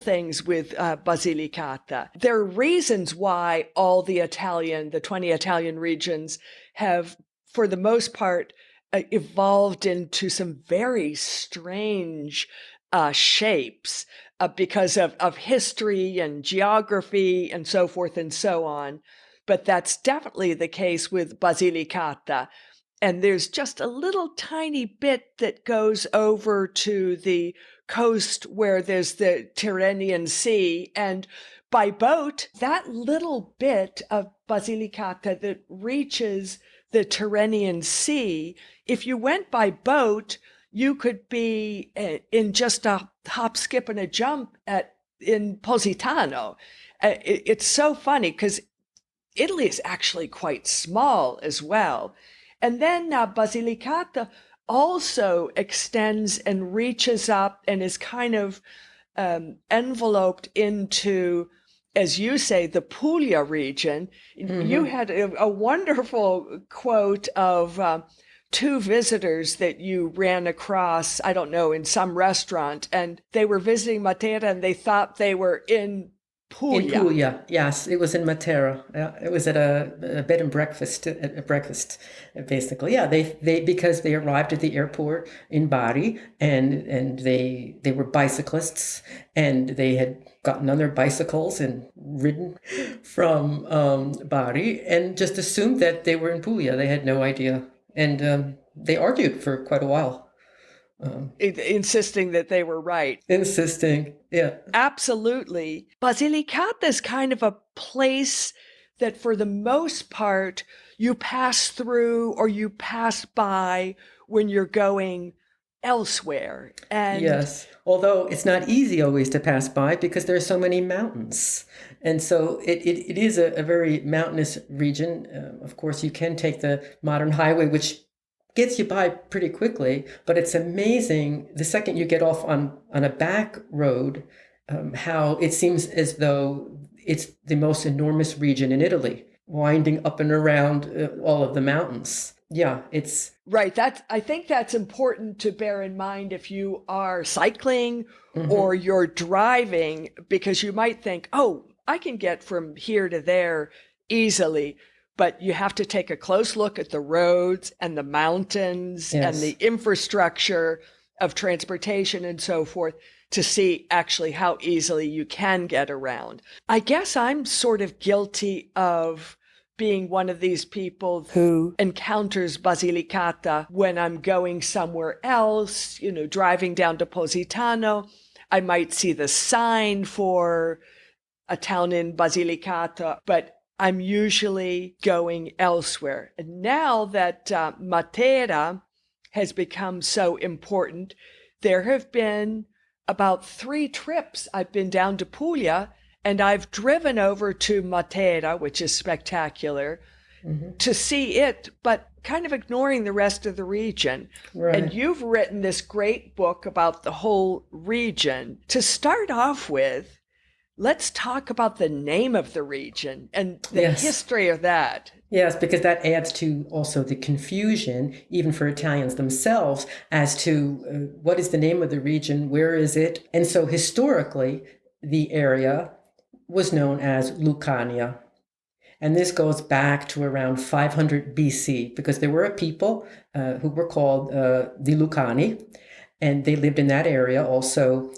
things with Basilicata. There are reasons why all the 20 Italian regions have, for the most part, evolved into some very strange shapes because of history and geography and so forth and so on. But that's definitely the case with Basilicata. And there's just a little tiny bit that goes over to the coast where there's the Tyrrhenian Sea. And by boat, that little bit of Basilicata that reaches the Tyrrhenian Sea, if you went by boat, you could be in just a hop, skip, and a jump in Positano. It's so funny because Italy is actually quite small as well. And then Basilicata also extends and reaches up and is kind of enveloped into, as you say, the Puglia region. You had a wonderful quote of two visitors that you ran across, I don't know, in some restaurant, and they were visiting Matera and they thought they were in In Puglia. Puglia, yes, it was in Matera. Yeah, it was at a bed and breakfast, basically. Yeah, they because they arrived at the airport in Bari, and they were bicyclists, and they had gotten on their bicycles and ridden from Bari, and just assumed that they were in Puglia. They had no idea, and they argued for quite a while, Insisting that they were right. insisting. Yeah. Absolutely. Basilicata is kind of a place that, for the most part, you pass through or you pass by when you're going elsewhere. And Yes, although it's not easy always to pass by because there are so many mountains. And so it is a very mountainous region. Of course, you can take the modern highway, which gets you by pretty quickly, but it's amazing the second you get off on a back road, how it seems as though it's the most enormous region in Italy, winding up and around all of the mountains. Yeah, it's right, I think that's important to bear in mind if you are cycling or mhm. you're driving, because you might think, oh, I can get from here to there easily. But you have to take a close look at the roads and the mountains and the Yes. infrastructure of transportation and so forth to see actually how easily you can get around. I guess I'm sort of guilty of being one of these people who encounters Basilicata when I'm going somewhere else, driving down to Positano. I might see the sign for a town in Basilicata, but I'm usually going elsewhere. And now that Matera has become so important, there have been about 3 trips I've been down to Puglia, and I've driven over to Matera, which is spectacular, Hmm. to see it, but kind of ignoring the rest of the region. And Right. you've written this great book about the whole region. To start off with, let's talk about the name of the region and the Yes. history of that. Yes, because that adds to also the confusion, even for Italians themselves, as to what is the name of the region, where is it? And so historically, the area was known as Lucania. And this goes back to around 500 BC, because there were a people who were called the Lucani, and they lived in that area also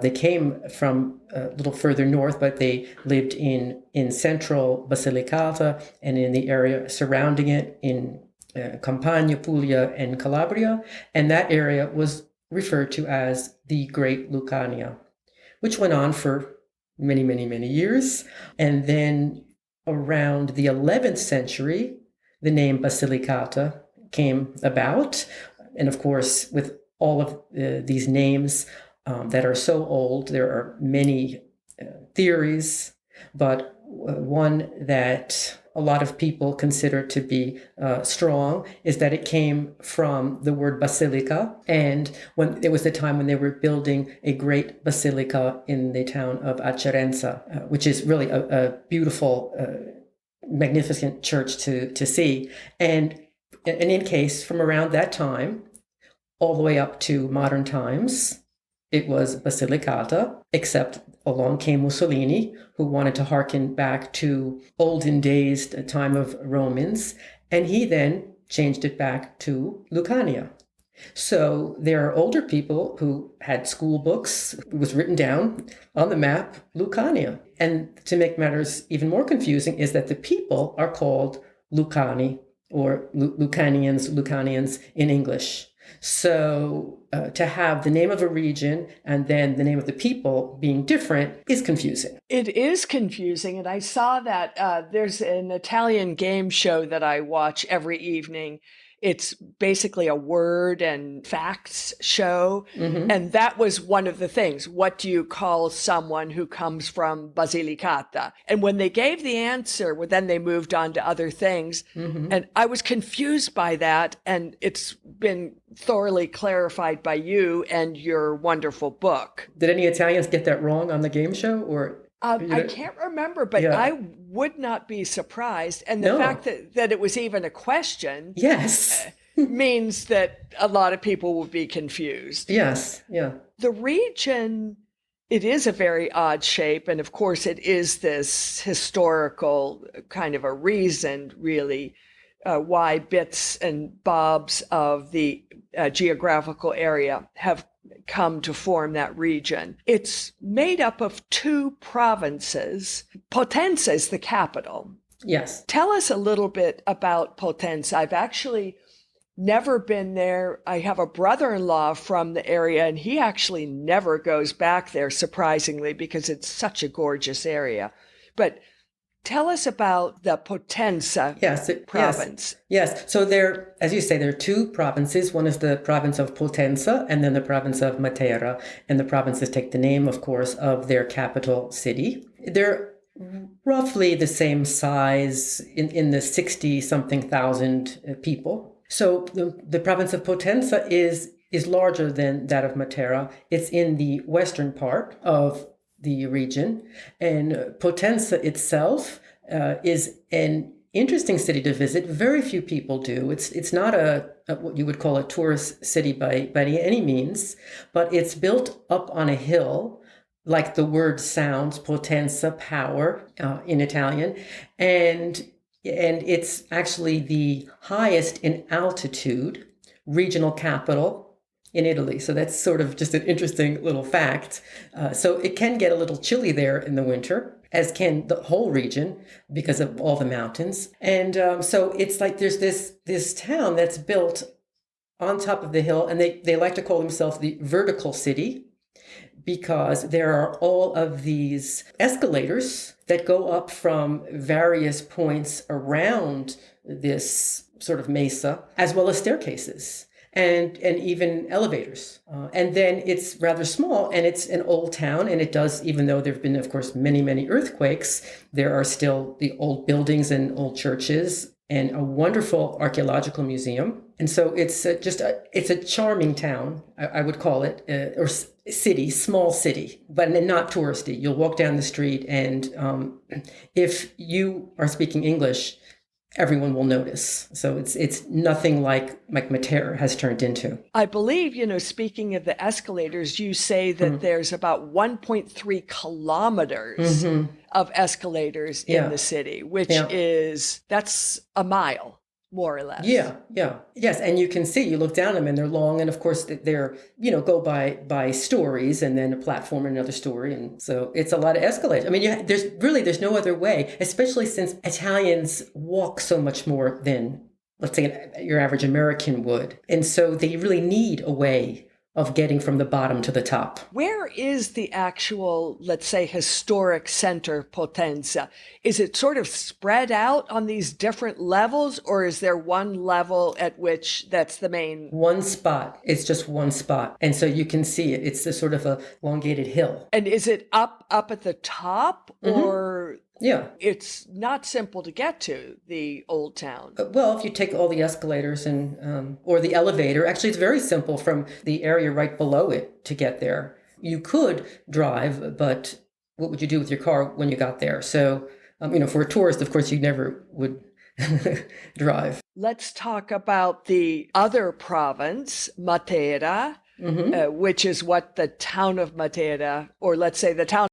they came from a little further north, but they lived in central Basilicata and in the area surrounding it in Campania, Puglia, and Calabria. And that area was referred to as the Great Lucania, which went on for many, many, many years. And then around the 11th century, the name Basilicata came about. And of course, with all of these names that are so old, there are many theories, but one that a lot of people consider to be strong is that it came from the word basilica. And when there was the time when they were building a great basilica in the town of Acerenza, which is really a beautiful, magnificent church to see. And in case from around that time, all the way up to modern times, it was Basilicata, except along came Mussolini, who wanted to hearken back to olden days, the time of Romans, and he then changed it back to Lucania. So there are older people who had school books, it was written down on the map, Lucania. And to make matters even more confusing is that the people are called Lucani or Lucanians in English. So to have the name of a region and then the name of the people being different is confusing. It is confusing. And I saw that there's an Italian game show that I watch every evening. It's basically a word and facts show. Mm-hmm. And that was one of the things. What do you call someone who comes from Basilicata? And when they gave the answer, well, then they moved on to other things. Mm-hmm. And I was confused by that. And it's been thoroughly clarified by you and your wonderful book. Did any Italians get that wrong on the game show, or? I can't remember, but Yeah. I would not be surprised. And the No. fact that it was even a question Yes. means that a lot of people will be confused. Yes. Yeah. The region, it is a very odd shape. And of course, it is this historical kind of a reason, really, why bits and bobs of the geographical area have come to form that region. It's made up of two provinces. Potenza is the capital. Yes. Tell us a little bit about Potenza. I've actually never been there. I have a brother-in-law from the area, and he actually never goes back there, surprisingly, because it's such a gorgeous area. But tell us about the Potenza province. Yes. So there, as you say, there are two provinces. One is the province of Potenza and then the province of Matera. And the provinces take the name, of course, of their capital city. They're roughly the same size in the 60-something thousand people. So the province of Potenza is larger than that of Matera. It's in the western part of the region, and Potenza itself is an interesting city to visit. Very few people do. It's not a what you would call a tourist city by any means, but it's built up on a hill, like the word sounds, Potenza, power in Italian, and it's actually the highest in altitude regional capital in Italy. So that's sort of just an interesting little fact. So it can get a little chilly there in the winter, as can the whole region because of all the mountains. And so it's like there's this town that's built on top of the hill, and they like to call themselves the vertical city because there are all of these escalators that go up from various points around this sort of mesa, as well as staircases. And even elevators. And then it's rather small, and it's an old town, and it does, even though there have been, of course, many earthquakes, there are still the old buildings and old churches and a wonderful archaeological museum. And so it's it's a charming town, I would call it, or city, small city, but not touristy. You'll walk down the street, and if you are speaking English, everyone will notice. So it's nothing like Matera has turned into. I believe, speaking of the escalators, you say that there's about 1.3 kilometers of escalators in the city, which that's a mile, more or less. Yes. And you can see, you look down them and they're long. And of course they're, go by stories, and then a platform and another story. And so it's a lot of escalators. I mean, there's no other way, especially since Italians walk so much more than, let's say, your average American would. And so they really need a way of getting from the bottom to the top. Where is the actual, let's say, historic center, Potenza? Is it sort of spread out on these different levels, or is there one level at which that's the main? One spot. It's just one spot. And so you can see it. It's a sort of a elongated hill. And is it up at the top, or? Yeah. It's not simple to get to the old town. Well, if you take all the escalators and or the elevator, actually, it's very simple from the area right below it to get there. You could drive, but what would you do with your car when you got there? So, for a tourist, of course, you never would drive. Let's talk about the other province, Matera. Mm-hmm. which is what the town of Matera, or let's say the town